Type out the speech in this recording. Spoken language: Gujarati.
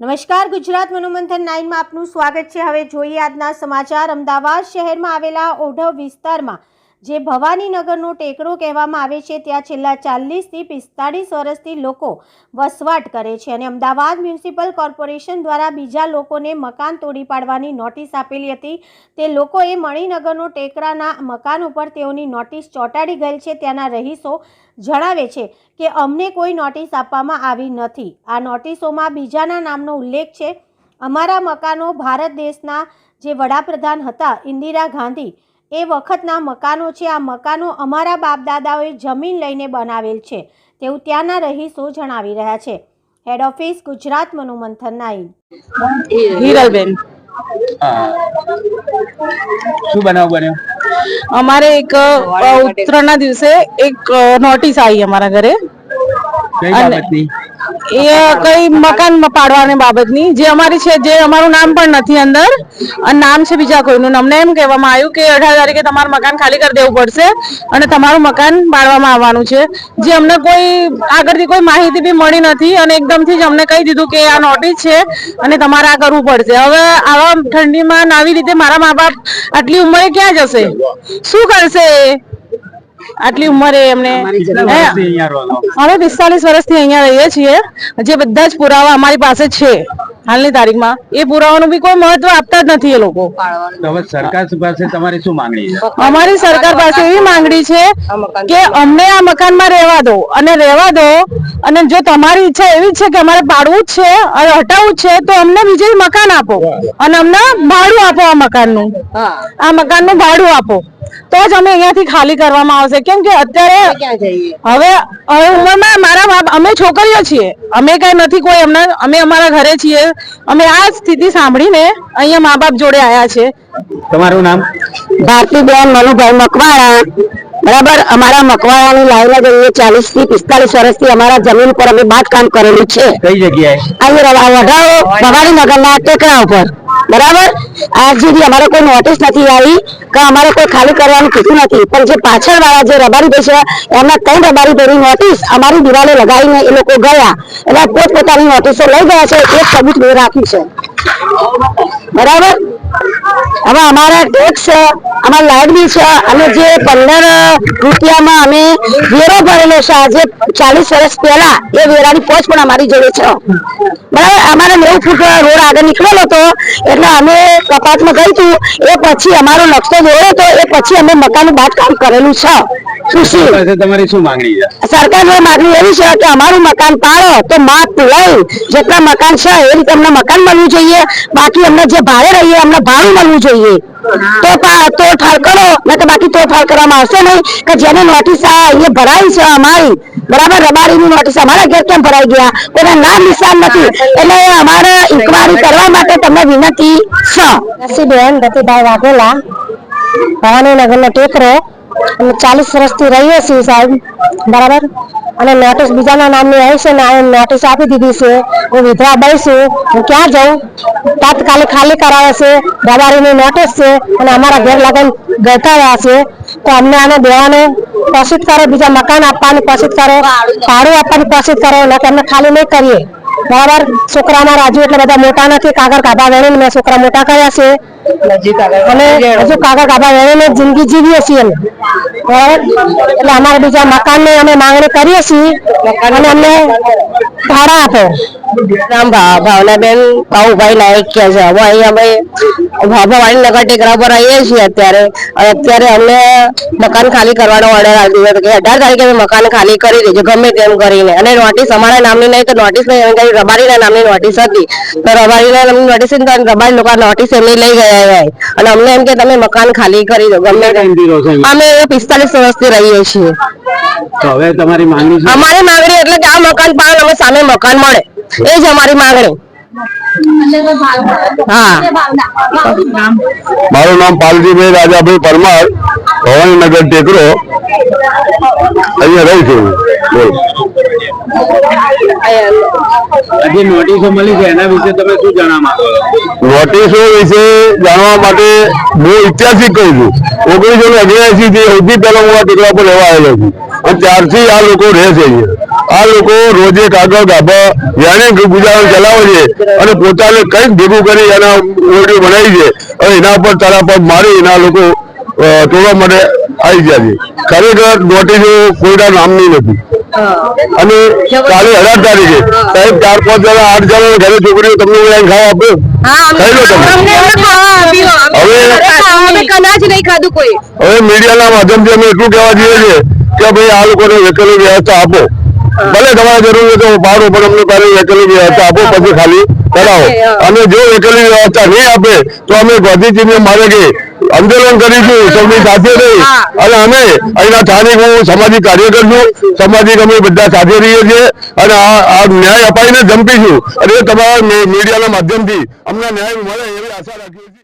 નમસ્કાર, ગુજરાત મનોમંથન 9 માં આપનું સ્વાગત છે। હવે જોઈએ આજના સમાચાર। અમદાવાદ શહેરમાં આવેલા ઓઢવ વિસ્તારમાં જે ભવાનીનગરનો ટેકરો કહેવામાં આવે છે, ત્યાં છેલ્લા 40 થી 45 વર્ષથી લોકો વસવાટ કરે છે અને અમદાવાદ મ્યુનિસિપલ કોર્પોરેશન દ્વારા બીજા લોકોને મકાન તોડી પાડવાની નોટિસ આપેલી હતી। તે લોકોએ મણિનગરનો ટેકરાના મકાન ઉપર તેઓની નોટિસ ચોંટાડી ગયેલ છે। ત્યાંના રહીશો જણાવે છે કે અમને કોઈ નોટિસ આપવામાં આવી નથી। આ નોટિસોમાં બીજાના નામનો ઉલ્લેખ છે। અમારા મકાનો ભારત દેશના જે વડાપ્રધાન હતા ઇન્દિરા ગાંધી એ વખતના મકાનો છે। આ મકાનો અમારા બાપ દાદાઓએ જમીન લઈને બનાવેલ છે તેવું ત્યાંના રહીશો જણાવી રહ્યા છે। હેડ ઓફિસ ગુજરાત મનોમંથન 9। હિરલબેન, શું બનાવ બન્યો? અમારે એક ઉત્તરાયણના દિવસે એક નોટિસ આવી અમારા ઘરે। કઈ બાબતની? એ કઈ મકાન પાડવાની બાબતની, જે અમારી છે, જે અમારું નામ પણ નથી અંદર અને નામ છે બીજા કોઈનું। અમને એમ કહેવામાં આવ્યું કે 18 તારીખે તમારું મકાન ખાલી કરી દેવું પડશે અને તમારું મકાન પાડવામાં આવવાનું છે, જે અમને કોઈ આગળથી કોઈ માહિતી બી મળી નથી અને એકદમથી જ અમને કહી દીધું કે આ નોટિસ છે અને તમારે આ કરવું પડશે। હવે આવા ઠંડીમાં આવી રીતે મારા મા બાપ આટલી ઉંમરે ક્યાં જશે, શું કરશે? આટલી ઉંમરે એમને અમે 45 વર્ષથી અહીંયા રહીએ છીએ। જે બધા જ પુરાવા અમારી પાસે છે હાલની તારીખમાં, એ પુરાવાનું બી કોઈ મહત્વ આપતા જ નથી એ લોકો। હવે સરકાર પાસે તમારી શું માંગણી છે? અમારી સરકાર પાસે એવી માંગણી છે કે અમને આ મકાનમાં રહેવા દો અને જો તમારી ઈચ્છા એવી છે કે અમારે પાડવું જ છે અને હટાવવું જ છે તો અમને બીજું મકાન આપો અને અમને ભાડું આપો। આ મકાનનું ભાડું આપો તો જ અમે અહીંયાથી ખાલી કરવામાં આવશે। કેમ કે અત્યારે હવે ઉંમરમાં મારા બાપ, અમે છોકરીઓ છીએ, અમે કઈ નથી કોઈ એમના, અમે અમારા ઘરે છીએ। અમે આ સ્થિતિ સાંભળીને અહીંયા મા બાપ જોડે આવ્યા છે। તમારું નામ? ભારતીબેન મનુભાઈ મકવાણા। બરાબર, અમારા મકવાણાની લાઈન જ 40 થી 45 વર્ષથી અમારા જમીન પર અમે બાંધકામ કરેલું છે। કઈ જગ્યાએ? અહીંયા ભવાનીનગરના ટેકરા ઉપર। બરાબર, આજ સુધી અમારે કોઈ નોટિસ નથી આવી કે અમારે કોઈ ખાલી કરવાનું કીધું નથી, પણ જે પાછળ વાળા જે રબારી ભાઈ છે એમના 3 રબારી ભાઈની નોટિસ અમારી દિવાલે લગાવીને એ લોકો ગયા, એટલે પોતપોતાની નોટિસો લઈ ગયા છે। એક સબૂત મેં રાખ્યું છે। બરાબર, હવે અમારા ટેક્સ, અમારા લાઇટ બિલ છે અને જે 15 રૂપિયામાં અમે વેરો ભરેલો છે આજે 40 વર્ષ પહેલા, એ વેરાની પોચ પણ અમારી જોડે છે। બરાબર, અમારે 90 ફૂટ રોડ આગળ નીકળેલો હતો એટલે અમે કપાતમાં ગઈ હતું, એ પછી અમારો નકશો દોર્યો હતો, એ પછી અમે મકાનનું બાંધકામ કરેલું છે। તમારી શું માંગણી છે? સરકારની માંગણી એવી છે કે અમારું મકાન પાડો તો માપ લઈ જેટલા મકાન છે એ રીતે અમને મકાન મળવું જોઈએ, બાકી અમને જે ભાડે રહીએ અમને ભાડું મળવું જોઈએ તો ઠાર કરો, નહીં તો બાકી તો ઠાર કરવામાં આવશે નહીં। કે જેની નોટિસ એ ભરાઈ છે અમારી, બરાબર, રબારીની નોટિસ અમારા ઘેર કેમ ભરાઈ ગયા, કોઈના નામ નિશાન નથી, એટલે અમારે ઇન્કવાયરી કરવા માટે તમને વિનંતી છે। નસીબેન રતિભાઈ વાઘેલા, ભવાનીનગરનો ટેકરો, 40 વર્ષથી રહીએ છીએ સાહેબ। બરાબર, અને નોટિસ બીજાના નામની આવી છે ને આ નોટિસ આપી દીધી છે। હું વિધવા બનશું, હું ક્યાં જાઉં? તાત્કાલિક ખાલી કરાવે છે, રબારીની નોટિસ છે અને અમારા ઘર લગન ગતાવ્યા છે, તો અમને આને દેવાનું કોશિશ કરો, બીજા મકાન આપવાની કોશિશ કરો, ભાડું આપવાની કોશિશ કરો, એટલે અમને ખાલી નહીં કરીએ। બરાબર, છોકરામાં રાજુ એટલે બધા મોટા નથી, કાગળ કાભા વેણીને મેં છોકરા મોટા કર્યા છે અને હજુ કાગળ કાભા વેણીને જિંદગી જીવીએ છીએ। બરાબર, એટલે અમારે બીજા મકાનની અમે માંગણી કરીએ છીએ અને અમને ભાડા આપો। નામ ભાવનાબેન બાબુભાઈ નાયક કે છે। હવે અહીંયા અમે ભવાનીનગર ટેકરા પર આવીએ છીએ અત્યારે અમને મકાન ખાલી કરવાનો ઓર્ડર આવી દીધો કે 18 તારીખે અમે મકાન ખાલી કરી દેજો ગમે તેમ કરીને, અને નોટિસ અમારા નામની નહીં તો નોટિસ નહીં, રબારીના નામની નોટિસ હતી તો રબારીના નામની નોટિસ રબારી લોકો નોટિસ એમની લઈ ગયા અને અમને એમ કે તમે મકાન ખાલી કરી દો ગમે તેમ। અમે 45 વર્ષથી રહીએ છીએ। હવે તમારી માંગણી? અમારી માંગણી એટલે કે આ મકાન પાડો, અમે સામે મકાન મળે, એ જ અમારી માંગણી। મારું નામ પાલજીભાઈ રાજાભાઈ પરમાર, ભવાનીનગર ટેકરો, અહીંયા રહું છું। જે નોટિસો મળી છે એના વિશે તમે શું જાણવા માંગો છો? નોટિસો વિશે જાણવા માટે બહુ ઐતિહાસિક કહું છું। 1979 થી સૌથી પહેલા હું આ ટેકરા પર રહેવા આવેલો છું અને ત્યારથી આ લોકો રહે છે। આ લોકો રોજે કાગળ ગાભા વ્યાણે ગુજારો ચલાવે છે અને પોતાને કંઈક ભેગું કરી એના ઓરડી બનાવી છે અને એના પર તરાપગ મારી એના લોકો તોડવા માટે આવી ગયા છે. ખરેખર નોટિસો કોઈના નામની નથી. અને કાલે 18 તારીખે સાહેબ 4-5 જણા 8 જણા ઘરે છોકરીઓ તમને ખાવા આપ્યો ખાઈ લો તમે. હવે મીડિયાના માધ્યમથી અમે એટલું કહેવા જઈએ છીએ કે ભાઈ આ લોકોને વેકેલી વ્યવસ્થા આપો. ભલે તમારે જરૂર હોય તો પાડો પણ અમને પહેલા વેકેલી વ્યવસ્થા આપો પછી ખાલી કરાવો. અને જો વેકેલી વ્યવસ્થા નહીં આપે તો અમે ગાંધીજીને મારે કે આંદોલન કરીશું સૌની સાથે રહી. અને અમે અહીંના સ્થાનિક હું સામાજિક કાર્યકર છું. સામાજિક અમે બધા સાથે રહીએ છીએ અને આ ન્યાય અપાઈને જંપીશું અને એ તમારા મીડિયાના માધ્યમથી અમને ન્યાય મળે એવી આશા રાખીએ છીએ.